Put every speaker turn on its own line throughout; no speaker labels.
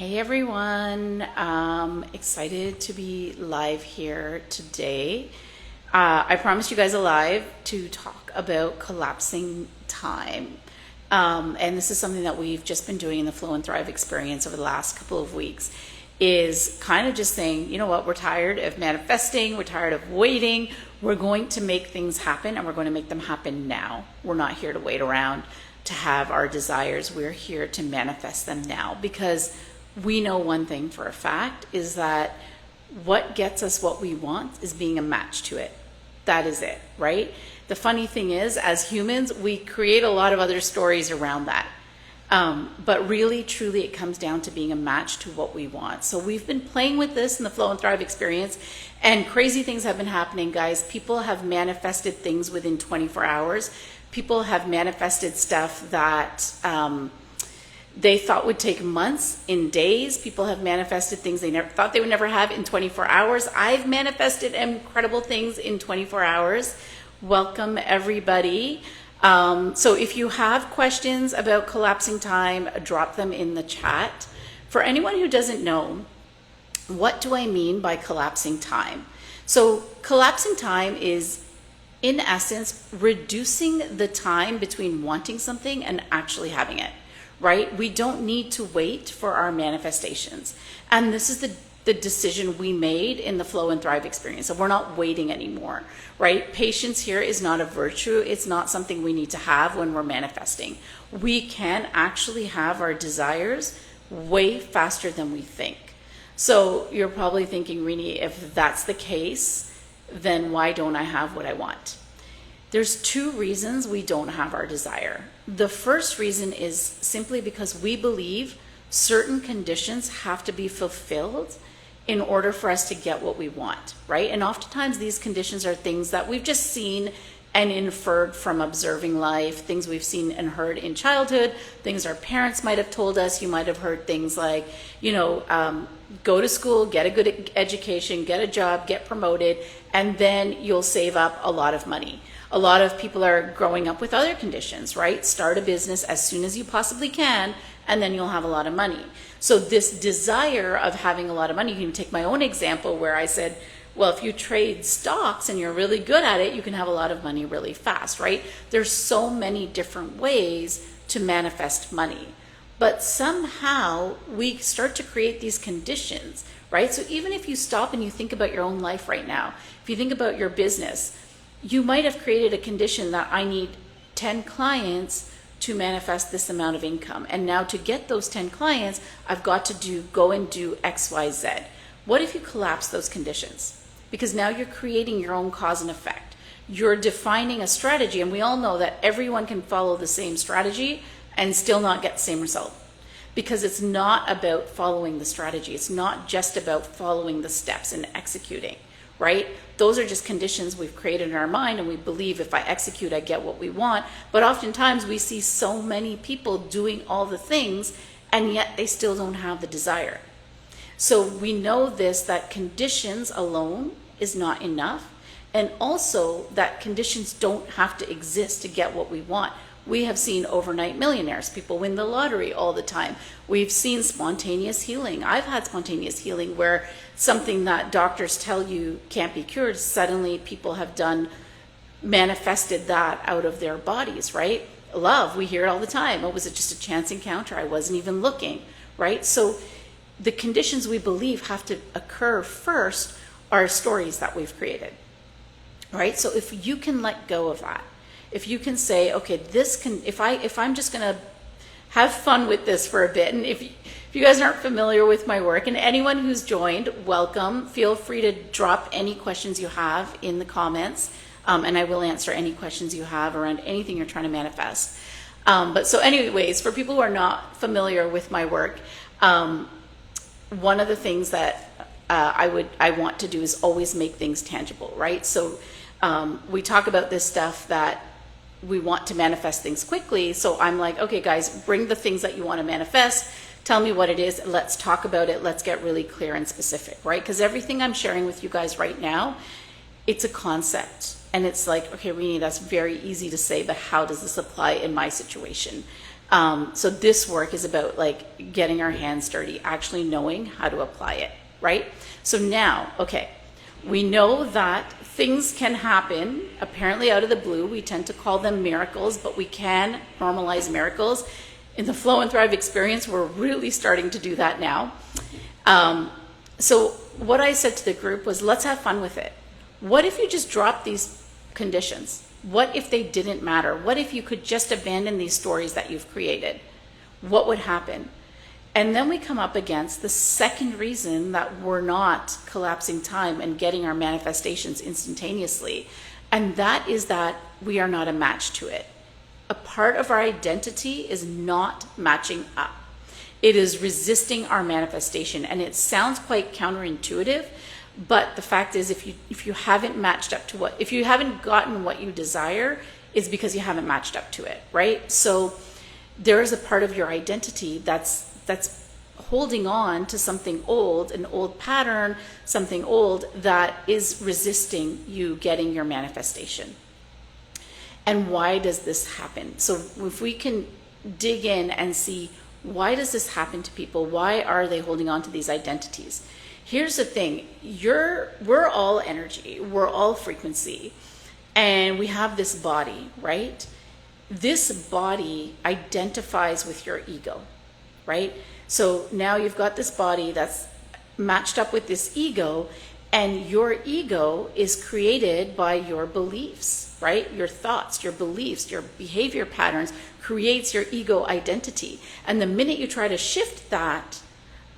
Hey everyone, excited to be live here today. I promised you guys a live to talk about collapsing time. And this is something that we've just been doing in the Flow and Thrive experience over the last couple of weeks, is kind of just saying, you know what, we're tired of manifesting, we're tired of waiting, we're going to make things happen and we're going to make them happen now. We're not here to wait around to have our desires, we're here to manifest them now, because we know one thing for a fact is that what gets us what we want is being a match to it. That is it, right? The funny thing is, as humans, we create a lot of other stories around that. But really, truly, it comes down to being a match to what we want. So we've been playing with this in the Flow and Thrive experience, and crazy things have been happening, guys. People have manifested things within 24 hours. People have manifested stuff that they thought would take months, in days. People have manifested things they never thought they would never have in 24 hours. I've manifested incredible things in 24 hours. Welcome, everybody. So if you have questions about collapsing time, drop them in the chat. For anyone who doesn't know, what do I mean by collapsing time? So collapsing time is, in essence, reducing the time between wanting something and actually having it. Right? We don't need to wait for our manifestations. And this is the decision we made in the Flow and Thrive experience. So we're not waiting anymore, right? Patience here is not a virtue. It's not something we need to have when we're manifesting. We can actually have our desires way faster than we think. So you're probably thinking, Rini, if that's the case, then why don't I have what I want? There's two reasons we don't have our desire. The first reason is simply because we believe certain conditions have to be fulfilled in order for us to get what we want, right? And oftentimes these conditions are things that we've just seen and inferred from observing life, things we've seen and heard in childhood, things our parents might have told us. You might have heard things like, go to school, get a good education, get a job, get promoted, and then you'll save up a lot of money. A lot of people are growing up with other conditions, right? Start a business as soon as you possibly can, and then you'll have a lot of money. So this desire of having a lot of money, you can take my own example where I said, well, if you trade stocks and you're really good at it, you can have a lot of money really fast, right? There's so many different ways to manifest money. But somehow we start to create these conditions, right? So even if you stop and you think about your own life right now, if you think about your business, you might have created a condition that I need 10 clients to manifest this amount of income. And now to get those 10 clients, I've got to go and do X, Y, Z. What if you collapse those conditions? Because now you're creating your own cause and effect. You're defining a strategy, and we all know that everyone can follow the same strategy and still not get the same result. Because it's not about following the strategy. It's not just about following the steps and executing, right? Those are just conditions we've created in our mind, and we believe if I execute, I get what we want. But oftentimes we see so many people doing all the things, and yet they still don't have the desire. So we know this, that conditions alone is not enough, and also that conditions don't have to exist to get what we want. We have seen overnight millionaires. People win the lottery all the time. We've seen spontaneous healing. I've had spontaneous healing where something that doctors tell you can't be cured, suddenly people have manifested that out of their bodies, right? Love, we hear it all the time. Oh, was it just a chance encounter? I wasn't even looking, right? So the conditions we believe have to occur first are stories that we've created, right? So if you can let go of that, if you can say, okay, if I'm just going to have fun with this for a bit, and if you guys aren't familiar with my work, and anyone who's joined, welcome. Feel free to drop any questions you have in the comments, and I will answer any questions you have around anything you're trying to manifest. But so anyways, for people who are not familiar with my work, one of the things that I want to do is always make things tangible, right? So we talk about this stuff that we want to manifest things quickly. So I'm like, okay, guys, bring the things that you want to manifest. Tell me what it is. Let's talk about it. Let's get really clear and specific, right? Because everything I'm sharing with you guys right now, it's a concept. And it's like, okay, Rini, that's very easy to say, but how does this apply in my situation? So this work is about like getting our hands dirty, actually knowing how to apply it, right? So now, okay, we know that things can happen apparently out of the blue. We tend to call them miracles, but we can normalize miracles. In the Flow and Thrive experience, we're really starting to do that now. So what I said to the group was, let's have fun with it. What if you just drop these conditions? What if they didn't matter? What if you could just abandon these stories that you've created? What would happen? And then we come up against the second reason that we're not collapsing time and getting our manifestations instantaneously. And that is that we are not a match to it. A part of our identity is not matching up. It is resisting our manifestation. And it sounds quite counterintuitive, but the fact is, if you haven't matched up to if you haven't gotten what you desire, it's because you haven't matched up to it, right? So there is a part of your identity that's holding on to something old, an old pattern, something old that is resisting you getting your manifestation. And why does this happen? So if we can dig in and see, why does this happen to people? Why are they holding on to these identities? Here's the thing, we're all energy, we're all frequency, and we have this body, right? This body identifies with your ego, right? So now you've got this body that's matched up with this ego, and your ego is created by your beliefs, right? Your thoughts, your beliefs, your behavior patterns creates your ego identity. And the minute you try to shift that,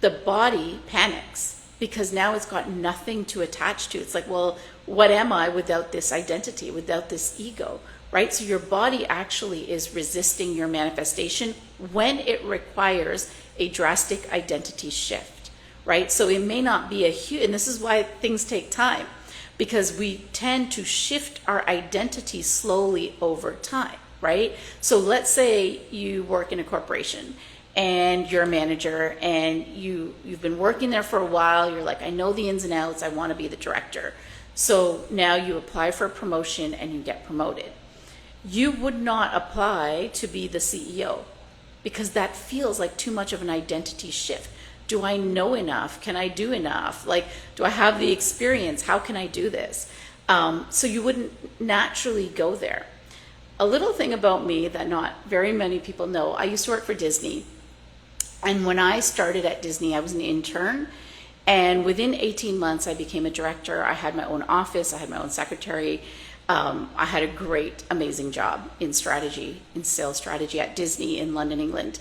the body panics because now it's got nothing to attach to. It's like, well, what am I without this identity, without this ego, right? So your body actually is resisting your manifestation when it requires a drastic identity shift, right? So it may not be a huge, and this is why things take time, because we tend to shift our identity slowly over time, right? So let's say you work in a corporation and you're a manager and you've been working there for a while. You're like, I know the ins and outs. I want to be the director. So now you apply for a promotion and you get promoted. You would not apply to be the CEO because that feels like too much of an identity shift. Do I know enough? Can I do enough? Like, do I have the experience? How can I do this? So you wouldn't naturally go there. A little thing about me that not very many people know, I used to work for Disney. And when I started at Disney, I was an intern. And within 18 months, I became a director. I had my own office. I had my own secretary. I had a great, amazing job in strategy, in sales strategy at Disney in London, England.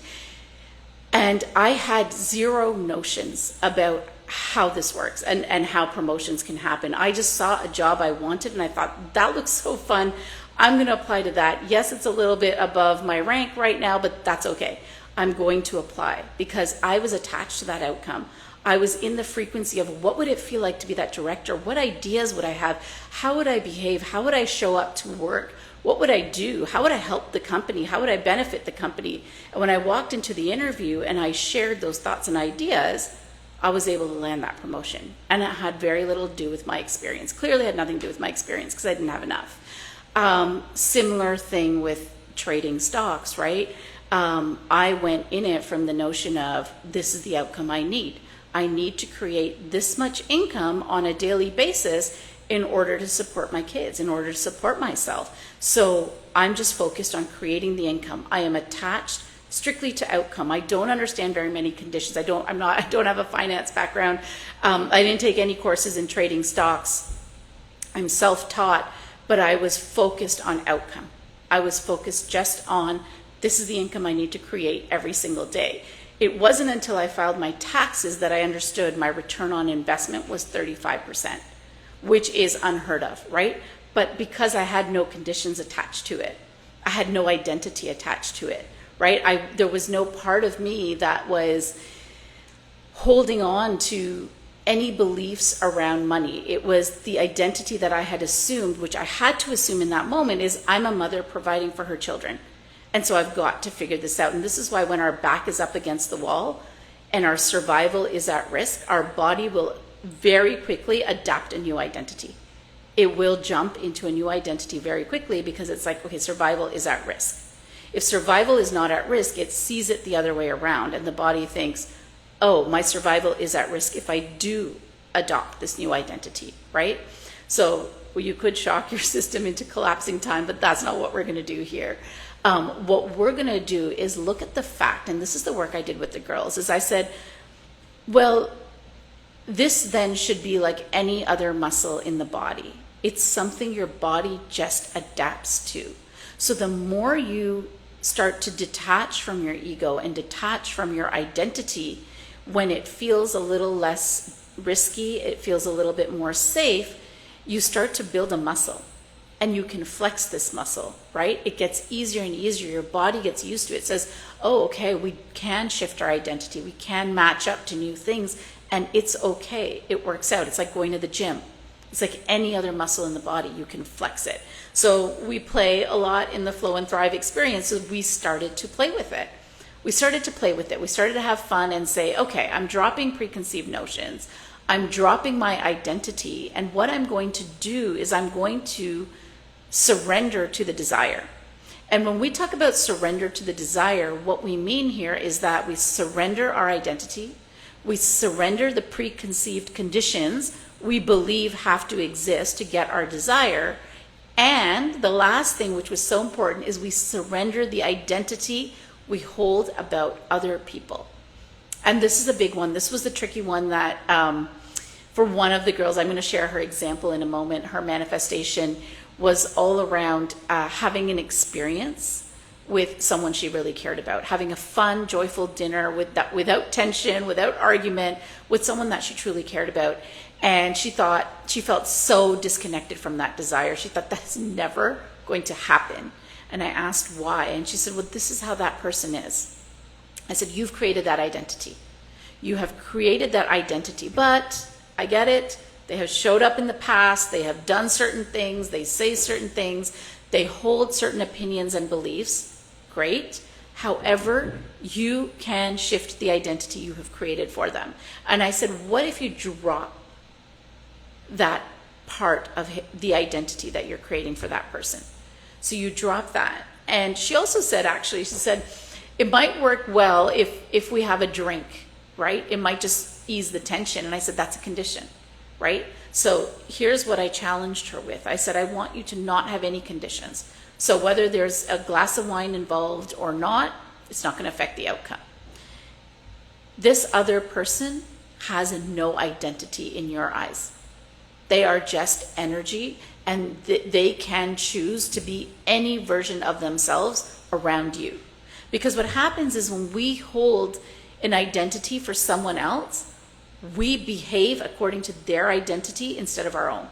And I had zero notions about how this works and how promotions can happen. I just saw a job I wanted and I thought, that looks so fun. I'm going to apply to that. Yes, it's a little bit above my rank right now, but that's okay. I'm going to apply because I was attached to that outcome. I was in the frequency of what would it feel like to be that director? What ideas would I have? How would I behave? How would I show up to work? What would I do? How would I help the company? How would I benefit the company? And when I walked into the interview and I shared those thoughts and ideas, I was able to land that promotion. And it had very little to do with my experience. Clearly had nothing to do with my experience because I didn't have enough. Similar thing with trading stocks, right? I went in it from the notion of this is the outcome I need. I need to create this much income on a daily basis in order to support my kids, in order to support myself. So I'm just focused on creating the income. I am attached strictly to outcome. I don't understand very many conditions. I don't have a finance background. I didn't take any courses in trading stocks. I'm self-taught, but I was focused on outcome. I was focused just on this is the income I need to create every single day. It wasn't until I filed my taxes that I understood my return on investment was 35%, which is unheard of, right? But because I had no conditions attached to it, I had no identity attached to it, right? There was no part of me that was holding on to any beliefs around money. It was the identity that I had assumed, which I had to assume in that moment, is I'm a mother providing for her children. And so I've got to figure this out. And this is why when our back is up against the wall and our survival is at risk, our body will very quickly adapt a new identity. It will jump into a new identity very quickly because it's like, okay, survival is at risk. If survival is not at risk, it sees it the other way around, and the body thinks, oh, my survival is at risk if I do adopt this new identity, right? So you could shock your system into collapsing time, but that's not what we're going to do here. What we're going to do is look at the fact, and this is the work I did with the girls, is I said, well, this then should be like any other muscle in the body. It's something your body just adapts to. So the more you start to detach from your ego and detach from your identity, when it feels a little less risky, it feels a little bit more safe, you start to build a muscle. And you can flex this muscle, right? It gets easier and easier. Your body gets used to it. It says, oh, okay, we can shift our identity. We can match up to new things, and it's okay. It works out. It's like going to the gym. It's like any other muscle in the body. You can flex it. So we play a lot in the Flow and Thrive experience. So we started to play with it. We started to have fun and say, okay, I'm dropping preconceived notions. I'm dropping my identity. And what I'm going to do is I'm going to surrender to the desire. And when we talk about surrender to the desire, what we mean here is that we surrender our identity, we surrender the preconceived conditions we believe have to exist to get our desire, and the last thing, which was so important, is we surrender the identity we hold about other people. And this is a big one. This was the tricky one that for one of the girls, I'm going to share her example in a moment. Her manifestation was all around having an experience with someone she really cared about, having a fun, joyful dinner without tension, without argument, with someone that she truly cared about. And she felt so disconnected from that desire. She thought that's never going to happen. And I asked why, and she said, well, this is how that person is. I said, you've created that identity. You have created that identity, but I get it. They have showed up in the past. They have done certain things. They say certain things. They hold certain opinions and beliefs. Great. However, you can shift the identity you have created for them. And I said, what if you drop that part of the identity that you're creating for that person? So you drop that. And she also said, actually, she said, it might work well if we have a drink, right? It might just ease the tension. And I said, that's a condition. Right? So here's what I challenged her with. I said, I want you to not have any conditions. So whether there's a glass of wine involved or not, it's not going to affect the outcome. This other person has no identity in your eyes. They are just energy, and they can choose to be any version of themselves around you. Because what happens is when we hold an identity for someone else, we behave according to their identity instead of our own.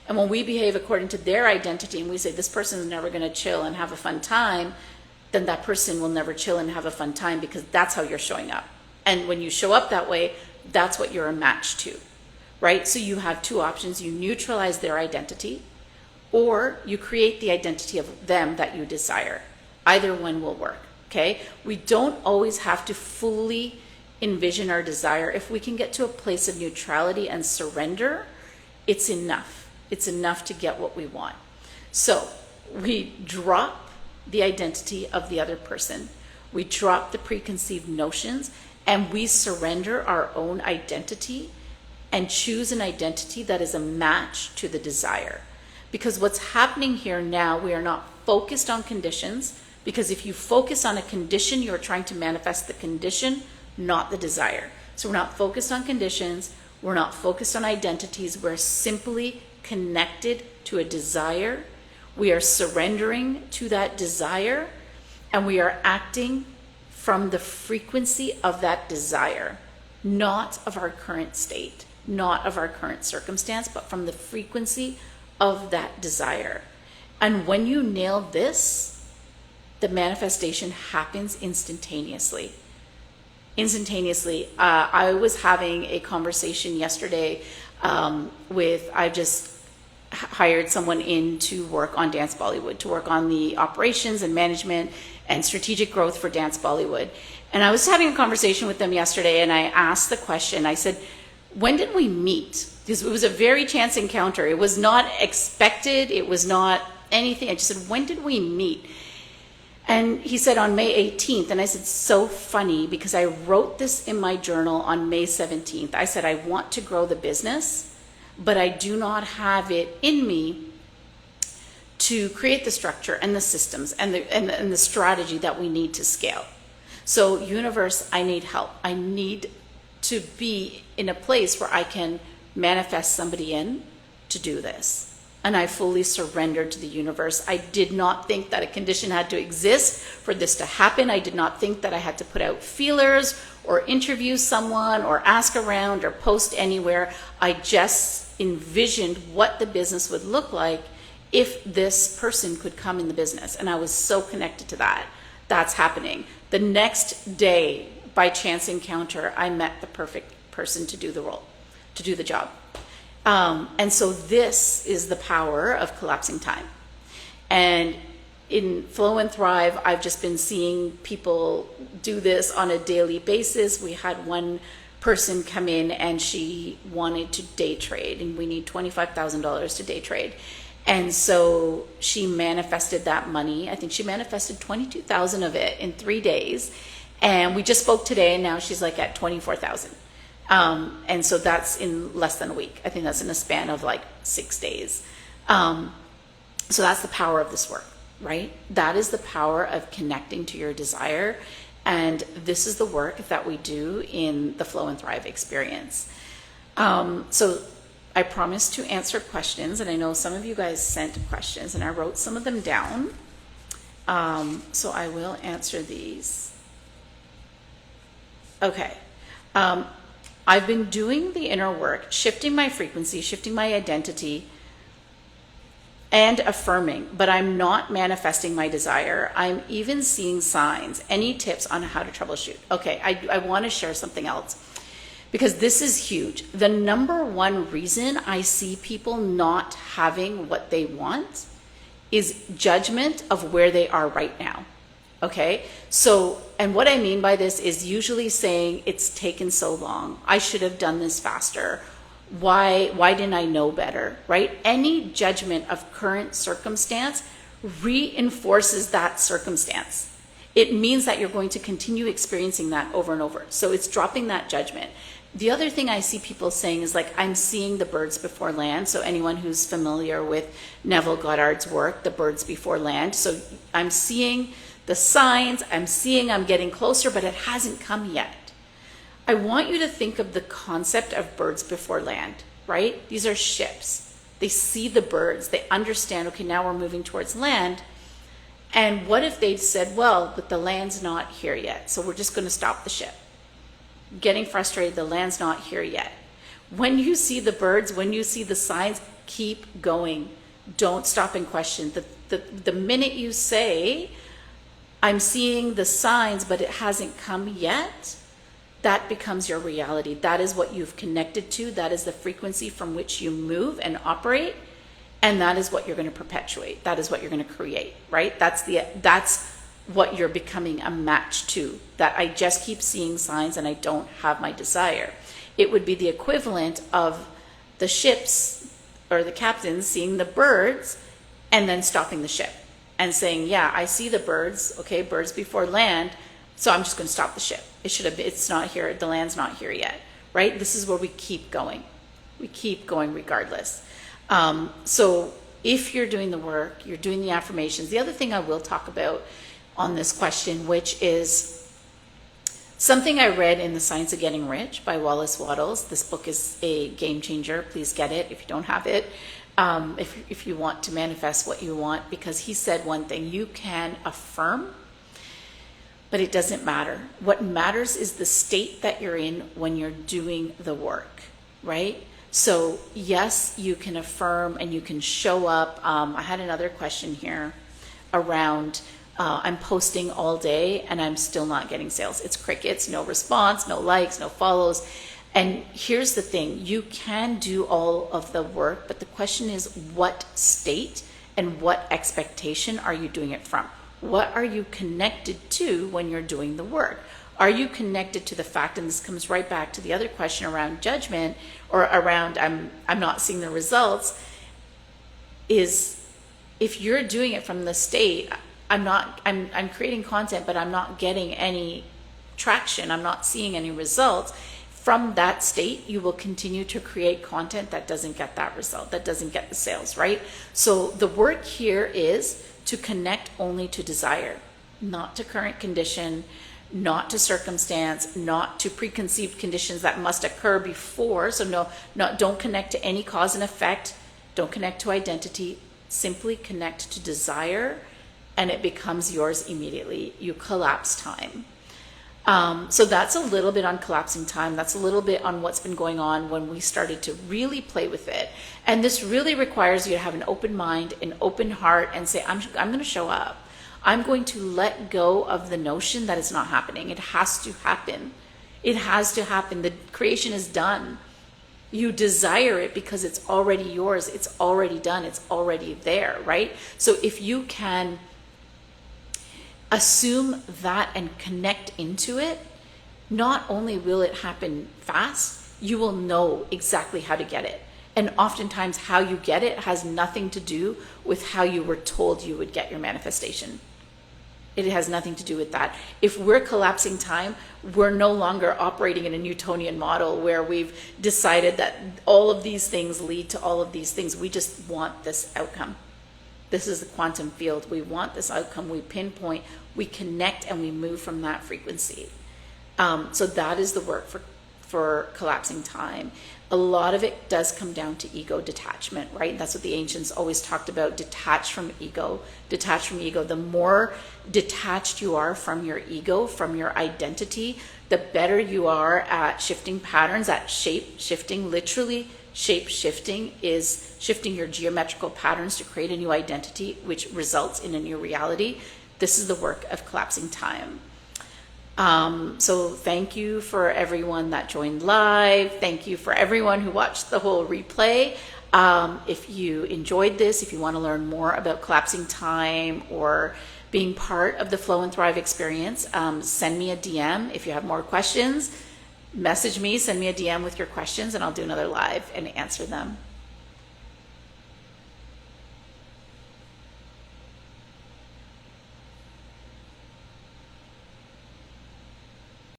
And when we behave according to their identity and we say this person is never going to chill and have a fun time, then that person will never chill and have a fun time, because that's how you're showing up. And when you show up that way, that's what you're a match to, right? So you have two options. You neutralize their identity, or you create the identity of them that you desire. Either one will work, okay? We don't always have to fully envision our desire. If we can get to a place of neutrality and surrender, it's enough. It's enough to get what we want. So we drop the identity of the other person. We drop the preconceived notions, and we surrender our own identity and choose an identity that is a match to the desire. Because what's happening here now, we are not focused on conditions, because if you focus on a condition, you're trying to manifest the condition, not the desire. So we're not focused on conditions. We're not focused on identities. We're simply connected to a desire. We are surrendering to that desire, and we are acting from the frequency of that desire, not of our current state, not of our current circumstance, but from the frequency of that desire. And when you nail this, the manifestation happens instantaneously. I was having a conversation yesterday I just hired someone in to work on Dance Bollywood, to work on the operations and management and strategic growth for Dance Bollywood. And I was having a conversation with them yesterday, and I asked the question, I said, when did we meet? Because it was a very chance encounter. It was not expected. It was not anything. I just said, when did we meet? And he said on May 18th, and I said, so funny, because I wrote this in my journal on May 17th. I said, I want to grow the business, but I do not have it in me to create the structure and the systems and the strategy that we need to scale. So universe, I need help. I need to be in a place where I can manifest somebody in to do this. And I fully surrendered to the universe. I did not think that a condition had to exist for this to happen. I did not think that I had to put out feelers or interview someone or ask around or post anywhere. I just envisioned what the business would look like if this person could come in the business. And I was so connected to that. That's happening. The next day, by chance encounter, I met the perfect person to do the role, to do the job. And so this is the power of collapsing time. And in Flow and Thrive, I've just been seeing people do this on a daily basis. We had one person come in and she wanted to day trade, and we need $25,000 to day trade. And so she manifested that money. I think she manifested 22,000 of it in 3 days. And we just spoke today, and now she's like at 24,000. And so that's in less than a week. I think that's in a span of like 6 days. So that's the power of this work, right? That is the power of connecting to your desire. And this is the work that we do in the Flow and Thrive experience. So I promised to answer questions, and I know some of you guys sent questions, and I wrote some of them down. So I will answer these. Okay. I've been doing the inner work, shifting my frequency, shifting my identity, and affirming, but I'm not manifesting my desire. I'm even seeing signs. Any tips on how to troubleshoot? Okay, I want to share something else, because this is huge. The number one reason I see people not having what they want is judgment of where they are right now. Okay, so, and what I mean by this is usually saying it's taken so long. I should have done this faster. Why didn't I know better, right? Any judgment of current circumstance reinforces that circumstance. It means that you're going to continue experiencing that over and over. So it's dropping that judgment. The other thing I see people saying is like, I'm seeing the birds before land. So anyone who's familiar with Neville Goddard's work, the birds before land. So I'm seeing the signs, I'm getting closer, but it hasn't come yet. I want you to think of the concept of birds before land, right? These are ships. They see the birds, they understand, okay, now we're moving towards land. And what if they said, well, but the land's not here yet, so we're just going to stop the ship. Getting frustrated, the land's not here yet. When you see the birds, when you see the signs, keep going. Don't stop and question. The minute you say, I'm seeing the signs, but it hasn't come yet, that becomes your reality. That is what you've connected to. That is the frequency from which you move and operate. And that is what you're going to perpetuate. That is what you're going to create, right? That's what you're becoming a match to. That I just keep seeing signs and I don't have my desire. It would be the equivalent of the ships or the captains seeing the birds and then stopping the ship and saying, yeah, I see the birds, okay, birds before land, so I'm just going to stop the ship. It's not here, the land's not here yet, right? This is where we keep going. We keep going regardless. So if you're doing the work, you're doing the affirmations. The other thing I will talk about on this question, which is something I read in The Science of Getting Rich by Wallace Wattles. This book is a game changer. Please get it if you don't have it. If you want to manifest what you want, because he said one thing, you can affirm, but it doesn't matter. What matters is the state that you're in when you're doing the work, right? So yes, you can affirm and you can show up. I had another question here around, I'm posting all day and I'm still not getting sales. It's crickets, no response, no likes, no follows. And here's the thing, you can do all of the work, but the question is what state and what expectation are you doing it from? What are you connected to when you're doing the work? Are you connected to the fact, and this comes right back to the other question around judgment or around I'm not seeing the results, is if you're doing it from the state, I'm creating content, but I'm not getting any traction. I'm not seeing any results. From that state, you will continue to create content that doesn't get that result, that doesn't get the sales, right? So the work here is to connect only to desire, not to current condition, not to circumstance, not to preconceived conditions that must occur before. So don't connect to any cause and effect. Don't connect to identity. Simply connect to desire, and it becomes yours immediately. You collapse time. So that's a little bit on collapsing time. That's a little bit on what's been going on when we started to really play with it. And this really requires you to have an open mind, an open heart, and say, I'm going to show up. I'm going to let go of the notion that it's not happening. It has to happen. It has to happen. The creation is done. You desire it because it's already yours. It's already done. It's already there, right? So if you can assume that and connect into it, not only will it happen fast, you will know exactly how to get it. And oftentimes how you get it has nothing to do with how you were told you would get your manifestation. It has nothing to do with that. If we're collapsing time, we're no longer operating in a Newtonian model where we've decided that all of these things lead to all of these things. We just want this outcome. This is the quantum field. We want this outcome. We pinpoint, we connect, and we move from that frequency. So that is the work for collapsing time. A lot of it does come down to ego detachment, right? That's what the ancients always talked about, detach from ego, detach from ego. The more detached you are from your ego, from your identity, the better you are at shifting patterns, at shape shifting. Literally, shape shifting is shifting your geometrical patterns to create a new identity, which results in a new reality. This is the work of collapsing time. So thank you for everyone that joined live. Thank you for everyone who watched the whole replay. If you enjoyed this, if you want to learn more about collapsing time or being part of the Flow and Thrive experience, send me a DM. If you have more questions, message me, send me a DM with your questions, and I'll do another live and answer them.